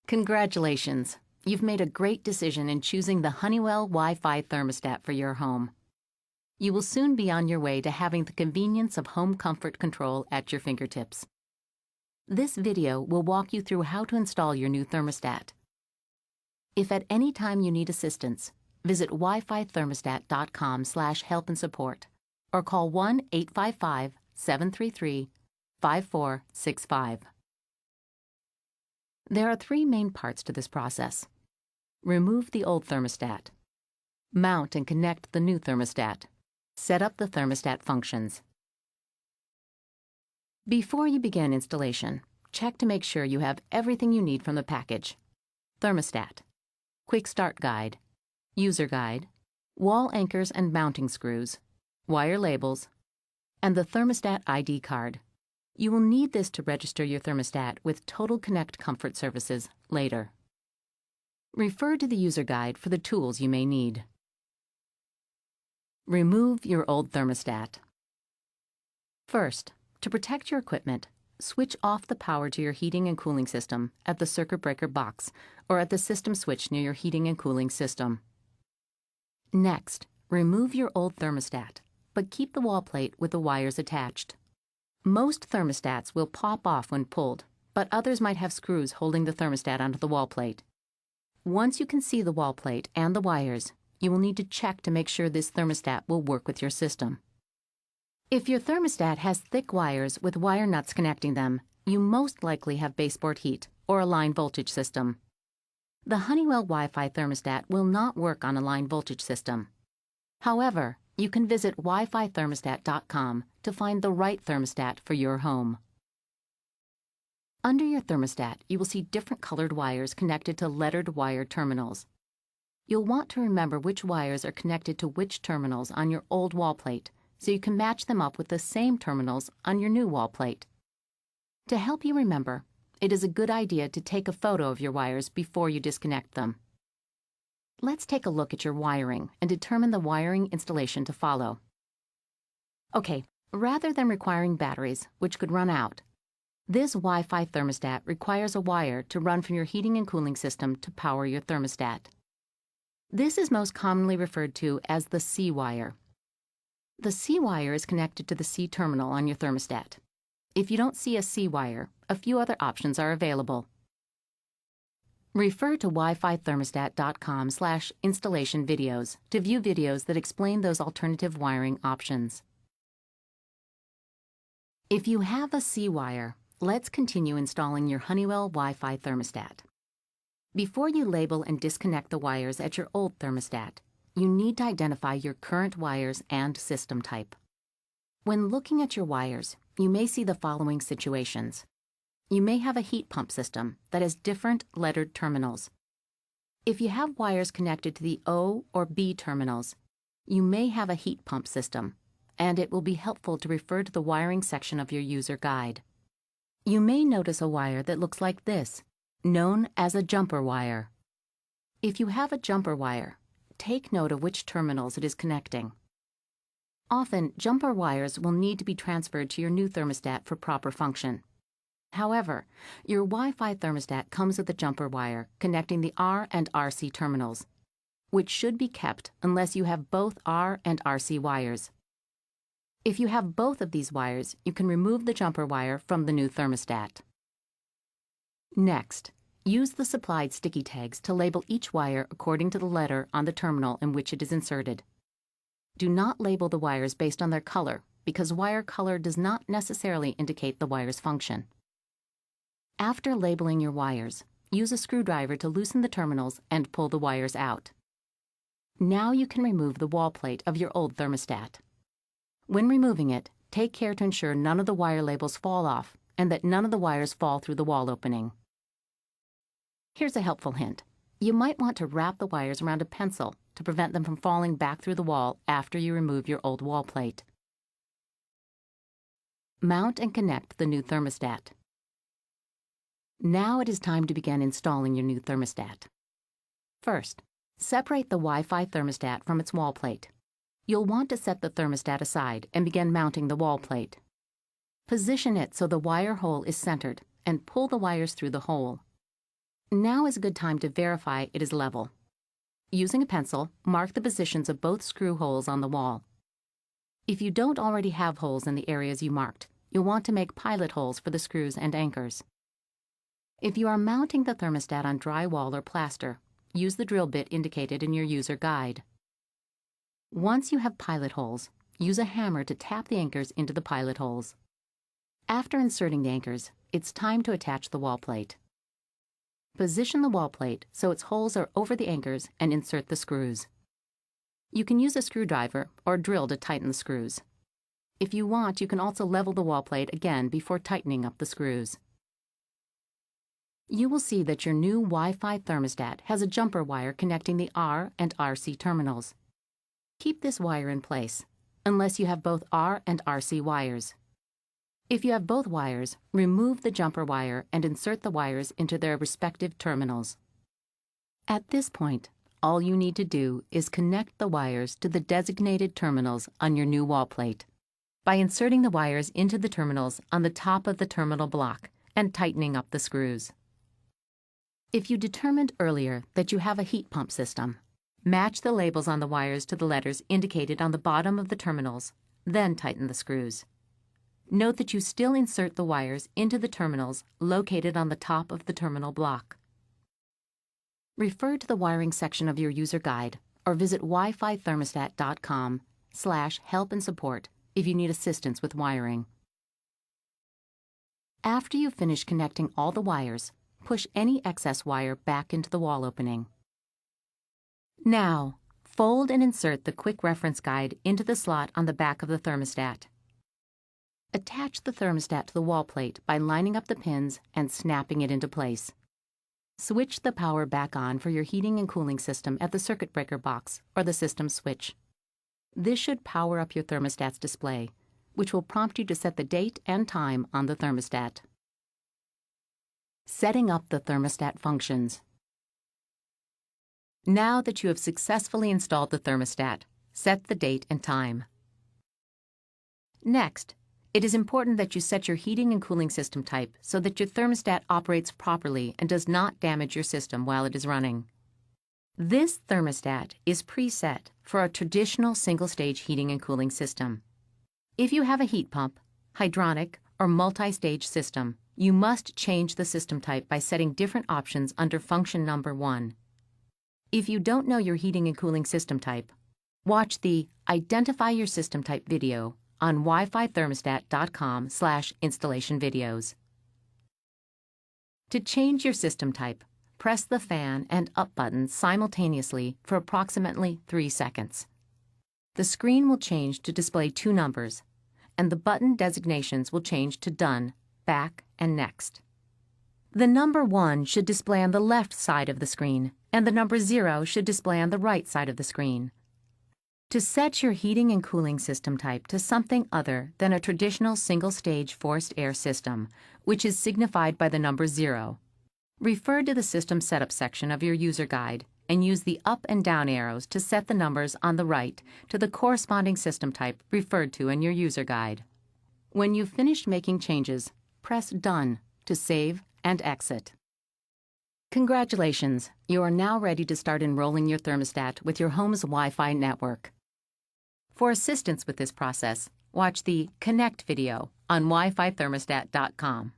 Congratulations! You've made a great decision in choosing the Honeywell Wi-Fi thermostat for your home. You will soon be on your way to having the convenience of home comfort control at your fingertips. This video will walk you through how to install your new thermostat. If at any time you need assistance, visit WiFiThermostat.com/help and support or call 1-855-733-5465. There are three main parts to this process. Remove the old thermostat. Mount and connect the new thermostat. Set up the thermostat functions. Before you begin installation, check to make sure you have everything you need from the package: thermostat, quick start guide, user guide, wall anchors and mounting screws, wire labels, and the thermostat ID card. You will need this to register your thermostat with Total Connect Comfort services later. Refer to the user guide for the tools you may need. Remove your old thermostat. First, to protect your equipment, switch off the power to your heating and cooling system at the circuit breaker box or at the system switch near your heating and cooling system. Next, remove your old thermostat, but keep the wall plate with the wires attached. Most thermostats will pop off when pulled, but others might have screws holding the thermostat onto the wall plate. Once you can see the wall plate and the wires, you will need to check to make sure this thermostat will work with your system. If your thermostat has thick wires with wire nuts connecting them, you most likely have baseboard heat or a line voltage system. The Honeywell Wi-Fi thermostat will not work on a line voltage system. However, you can visit WiFiThermostat.com to find the right thermostat for your home. Under your thermostat, you will see different colored wires connected to lettered wire terminals. You'll want to remember which wires are connected to which terminals on your old wall plate, so you can match them up with the same terminals on your new wall plate. To help you remember, it is a good idea to take a photo of your wires before you disconnect them. Let's take a look at your wiring and determine the wiring installation to follow. Okay, rather than requiring batteries, which could run out, this Wi-Fi thermostat requires a wire to run from your heating and cooling system to power your thermostat. This is most commonly referred to as the C wire. The C wire is connected to the C terminal on your thermostat. If you don't see a C wire, a few other options are available. Refer to WiFiThermostat.com/installation videos to view videos that explain those alternative wiring options. If you have a C wire, let's continue installing your Honeywell Wi-Fi thermostat. Before you label and disconnect the wires at your old thermostat, you need to identify your current wires and system type. When looking at your wires, you may see the following situations. You may have a heat pump system that has different lettered terminals. If you have wires connected to the O or B terminals, you may have a heat pump system, and it will be helpful to refer to the wiring section of your user guide. You may notice a wire that looks like this, known as a jumper wire. If you have a jumper wire, take note of which terminals it is connecting. Often, jumper wires will need to be transferred to your new thermostat for proper function. However, your Wi-Fi thermostat comes with a jumper wire connecting the R and RC terminals, which should be kept unless you have both R and RC wires. If you have both of these wires, you can remove the jumper wire from the new thermostat. Next, use the supplied sticky tags to label each wire according to the letter on the terminal in which it is inserted. Do not label the wires based on their color, because wire color does not necessarily indicate the wire's function. After labeling your wires, use a screwdriver to loosen the terminals and pull the wires out. Now you can remove the wall plate of your old thermostat. When removing it, take care to ensure none of the wire labels fall off and that none of the wires fall through the wall opening. Here's a helpful hint. You might want to wrap the wires around a pencil to prevent them from falling back through the wall after you remove your old wall plate. Mount and connect the new thermostat. Now it is time to begin installing your new thermostat. First, separate the Wi-Fi thermostat from its wall plate. You'll want to set the thermostat aside and begin mounting the wall plate. Position it so the wire hole is centered and pull the wires through the hole. Now is a good time to verify it is level. Using a pencil, mark the positions of both screw holes on the wall. If you don't already have holes in the areas you marked, you'll want to make pilot holes for the screws and anchors. If you are mounting the thermostat on drywall or plaster, use the drill bit indicated in your user guide. Once you have pilot holes, use a hammer to tap the anchors into the pilot holes. After inserting the anchors, it's time to attach the wall plate. Position the wall plate so its holes are over the anchors and insert the screws. You can use a screwdriver or drill to tighten the screws. If you want, you can also level the wall plate again before tightening up the screws. You will see that your new Wi-Fi thermostat has a jumper wire connecting the R and RC terminals. Keep this wire in place, unless you have both R and RC wires. If you have both wires, remove the jumper wire and insert the wires into their respective terminals. At this point, all you need to do is connect the wires to the designated terminals on your new wall plate by inserting the wires into the terminals on the top of the terminal block and tightening up the screws. If you determined earlier that you have a heat pump system, match the labels on the wires to the letters indicated on the bottom of the terminals, then tighten the screws. Note that you still insert the wires into the terminals located on the top of the terminal block. Refer to the wiring section of your user guide or visit WiFiThermostat.com/help and support if you need assistance with wiring. After you finish connecting all the wires, push any excess wire back into the wall opening. Now, fold and insert the quick reference guide into the slot on the back of the thermostat. Attach the thermostat to the wall plate by lining up the pins and snapping it into place. Switch the power back on for your heating and cooling system at the circuit breaker box or the system switch. This should power up your thermostat's display, which will prompt you to set the date and time on the thermostat. Setting up the thermostat functions. Now that you have successfully installed the thermostat, set the date and time. Next, it is important that you set your heating and cooling system type so that your thermostat operates properly and does not damage your system while it is running. This thermostat is preset for a traditional single-stage heating and cooling system. If you have a heat pump, hydronic, or multi-stage system, you must change the system type by setting different options under function number 1. If you don't know your heating and cooling system type, watch the Identify Your System Type video on WiFiThermostat.com/installation videos. To change your system type, press the fan and up buttons simultaneously for approximately 3 seconds. The screen will change to display 2 numbers, and the button designations will change to Done, Back, and Next. The number 1 should display on the left side of the screen, and the number 0 should display on the right side of the screen. To set your heating and cooling system type to something other than a traditional single-stage forced air system, which is signified by the number 0, refer to the System Setup section of your user guide and use the up and down arrows to set the numbers on the right to the corresponding system type referred to in your user guide. When you've finished making changes, press Done to save and exit. Congratulations! You are now ready to start enrolling your thermostat with your home's Wi-Fi network. For assistance with this process, watch the Connect video on WiFiThermostat.com.